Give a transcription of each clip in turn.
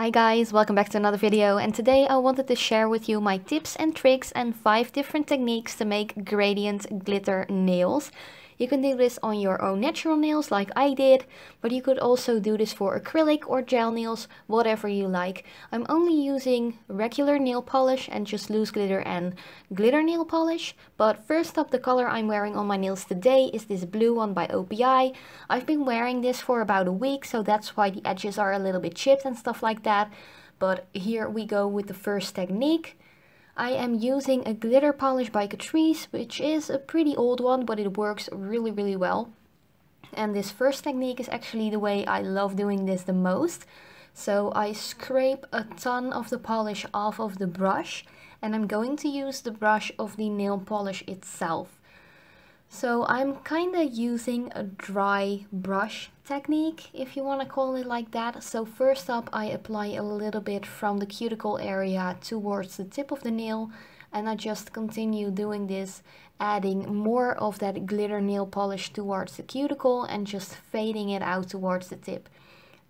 Hi guys, welcome back to another video, and today I wanted to share with you my tips and tricks and 5 different techniques to make gradient glitter nails. You can do this on your own natural nails like I did, but you could also do this for acrylic or gel nails, whatever you like. I'm only using regular nail polish and just loose glitter and glitter nail polish. But first up, the color I'm wearing on my nails today is this blue one by OPI. I've been wearing this for about a week, so that's why the edges are a little bit chipped and stuff like that. But here we go with the first technique. I am using a glitter polish by Catrice, which is a pretty old one, but it works really well. And this first technique is actually the way I love doing this the most. So I scrape a ton of the polish off of the brush, and I'm going to use the brush of the nail polish itself. So I'm kind of using a dry brush technique, if you want to call it like that. So first up, I apply a little bit from the cuticle area towards the tip of the nail, and I just continue doing this, adding more of that glitter nail polish towards the cuticle and just fading it out towards the tip.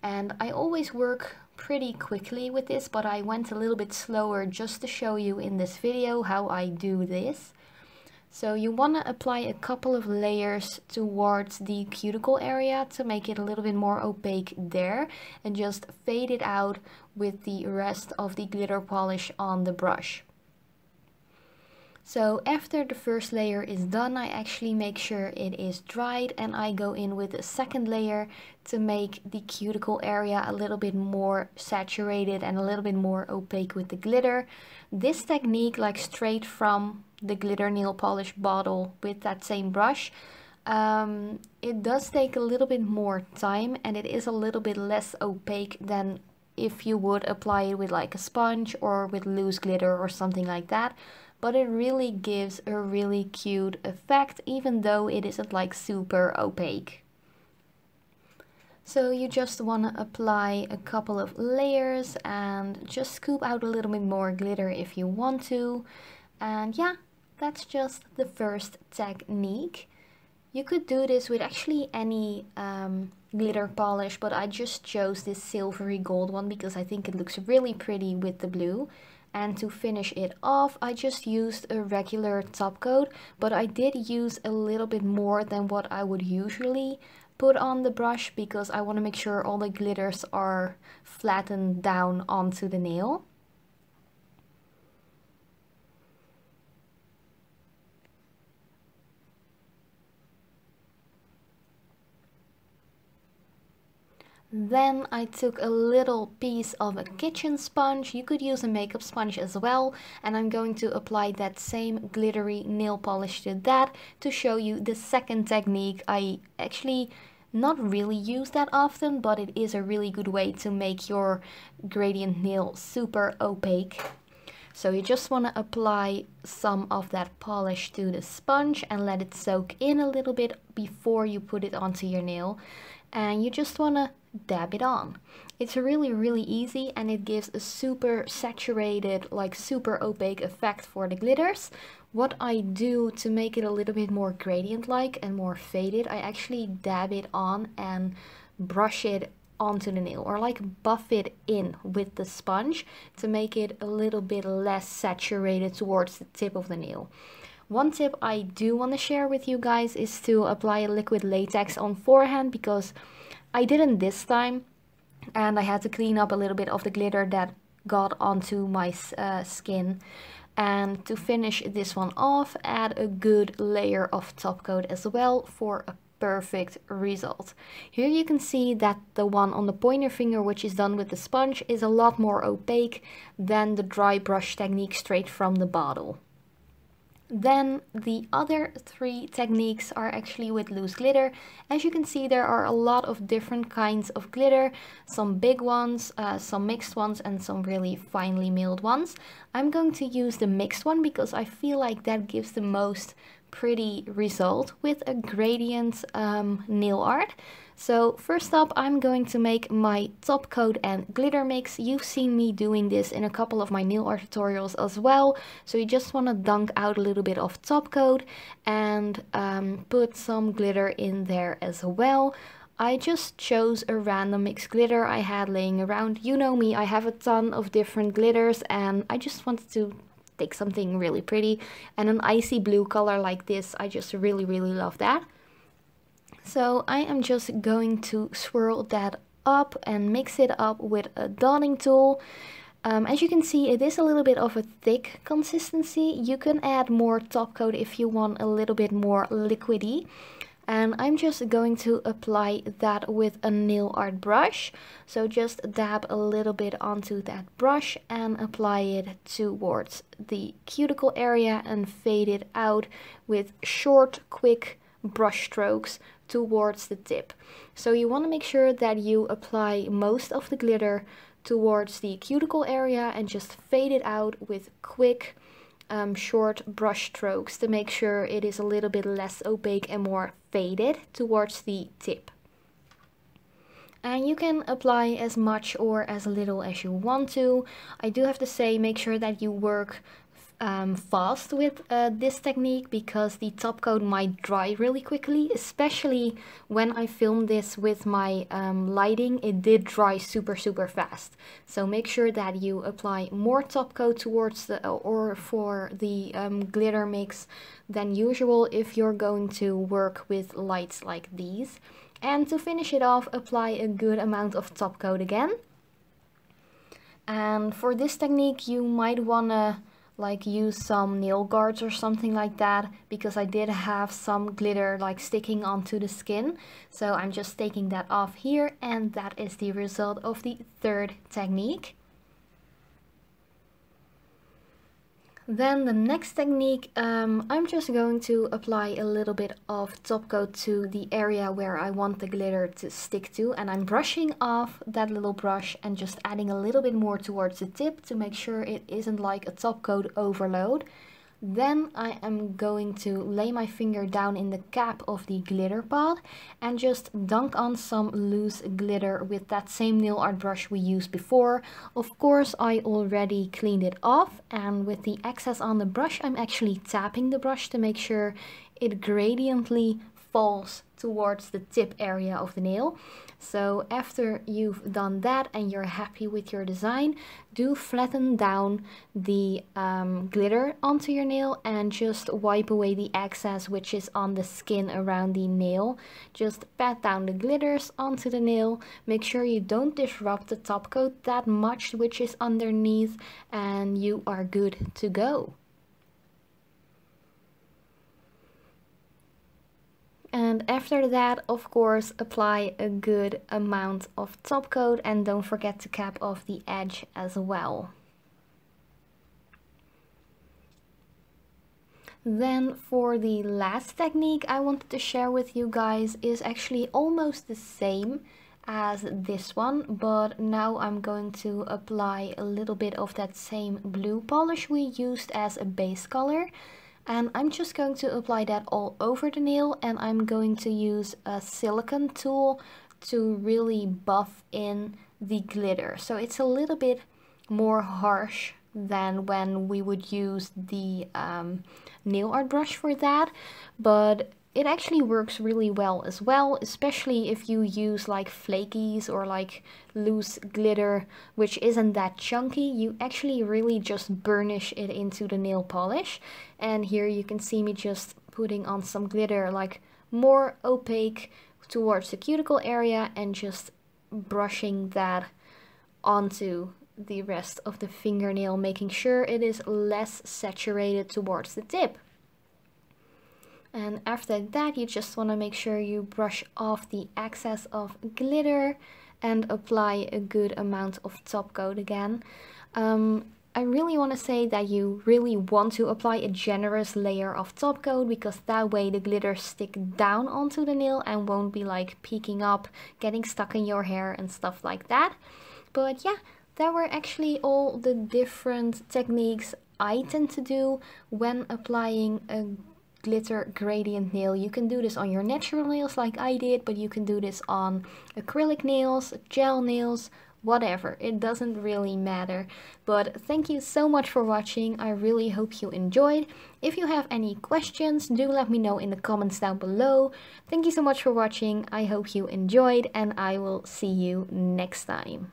And I always work pretty quickly with this, but I went a little bit slower just to show you in this video how I do this. So you want to apply a couple of layers towards the cuticle area to make it a little bit more opaque there, and just fade it out with the rest of the glitter polish on the brush. So after the first layer is done, I actually make sure it is dried, and I go in with a second layer to make the cuticle area a little bit more saturated and a little bit more opaque with the glitter. This technique, like straight from the glitter nail polish bottle with that same brush, it does take a little bit more time, and it is a little bit less opaque than if you would apply it with like a sponge or with loose glitter or something like that. But it really gives a really cute effect, even though it isn't like super opaque. So you just want to apply a couple of layers and just scoop out a little bit more glitter if you want to. And yeah, that's just the first technique. You could do this with actually any glitter polish, but I just chose this silvery gold one because I think it looks really pretty with the blue. And to finish it off, I just used a regular top coat, but I did use a little bit more than what I would usually put on the brush because I want to make sure all the glitters are flattened down onto the nail. Then I took a little piece of a kitchen sponge. You could use a makeup sponge as well, and I'm going to apply that same glittery nail polish to that to show you the second technique. I actually not really use that often, but it is a really good way to make your gradient nail super opaque. So you just want to apply some of that polish to the sponge and let it soak in a little bit before you put it onto your nail. And you just want to dab it on. It's really easy, and it gives a super saturated, like super opaque effect for the glitters. What I do to make it a little bit more gradient like and more faded, I actually dab it on and brush it onto the nail, or like buff it in with the sponge to make it a little bit less saturated towards the tip of the nail. One tip I do want to share with you guys is to apply a liquid latex on forehand, because I didn't this time and I had to clean up a little bit of the glitter that got onto my skin. And to finish this one off, add a good layer of top coat as well for a perfect result. Here you can see that the one on the pointer finger, which is done with the sponge, is a lot more opaque than the dry brush technique straight from the bottle. Then the other 3 techniques are actually with loose glitter. As you can see, there are a lot of different kinds of glitter, some big ones, some mixed ones, and some really finely milled ones. I'm going to use the mixed one because I feel like that gives the most pretty result with a gradient nail art. So first up, I'm going to make my top coat and glitter mix. You've seen me doing this in a couple of my nail art tutorials as well. So you just want to dunk out a little bit of top coat and put some glitter in there as well. I just chose a random mixed glitter I had laying around. You know me, I have a ton of different glitters and I just wanted to take something really pretty, and an icy blue color like this, I just really love that. So I am just going to swirl that up and mix it up with a dotting tool. As you can see, it is a little bit of a thick consistency. You can add more top coat if you want a little bit more liquidy. And I'm just going to apply that with a nail art brush. So just dab a little bit onto that brush and apply it towards the cuticle area and fade it out with short, quick brush strokes towards the tip. So you want to make sure that you apply most of the glitter towards the cuticle area and just fade it out with quick short brush strokes to make sure it is a little bit less opaque and more faded towards the tip. And you can apply as much or as little as you want to. I do have to say, make sure that you work fast with this technique, because the top coat might dry really quickly, especially when I filmed this with my lighting. It did dry super fast, so make sure that you apply more top coat towards the for the glitter mix than usual if you're going to work with lights like these. And to finish it off, apply a good amount of top coat again. And for this technique you might wanna like use some nail guards or something like that, because I did have some glitter like sticking onto the skin. So I'm just taking that off here, and that is the result of the third technique. Then the next technique, I'm just going to apply a little bit of top coat to the area where I want the glitter to stick to, and I'm brushing off that little brush and just adding a little bit more towards the tip to make sure it isn't like a top coat overload. Then I am going to lay my finger down in the cap of the glitter pot and just dunk on some loose glitter with that same nail art brush we used before. Of course, I already cleaned it off, and with the excess on the brush, I'm actually tapping the brush to make sure it gradiently falls towards the tip area of the nail. So after you've done that and you're happy with your design, do flatten down the glitter onto your nail and just wipe away the excess which is on the skin around the nail. Just pat down the glitters onto the nail. Make sure you don't disrupt the top coat that much which is underneath, and you are good to go. And after that, of course, apply a good amount of top coat, and don't forget to cap off the edge as well. Then for the last technique I wanted to share with you guys is actually almost the same as this one, but now I'm going to apply a little bit of that same blue polish we used as a base color. And I'm just going to apply that all over the nail, and I'm going to use a silicone tool to really buff in the glitter. So it's a little bit more harsh than when we would use the nail art brush for that, but it actually works really well as well, especially if you use like flakies or like loose glitter which isn't that chunky. You actually really just burnish it into the nail polish. And here you can see me just putting on some glitter like more opaque towards the cuticle area and just brushing that onto the rest of the fingernail, making sure it is less saturated towards the tip. And after that, you just want to make sure you brush off the excess of glitter and apply a good amount of top coat again. I really want to say that you really want to apply a generous layer of top coat, because that way the glitter stick down onto the nail and won't be like peeking up, getting stuck in your hair and stuff like that. But yeah, that were actually all the different techniques I tend to do when applying a glitter gradient nail. You can do this on your natural nails like I did, but you can do this on acrylic nails, gel nails, whatever, it doesn't really matter. But thank you so much for watching. I really hope you enjoyed. If you have any questions, do let me know in the comments down below. Thank you so much for watching. I hope you enjoyed, and I will see you next time.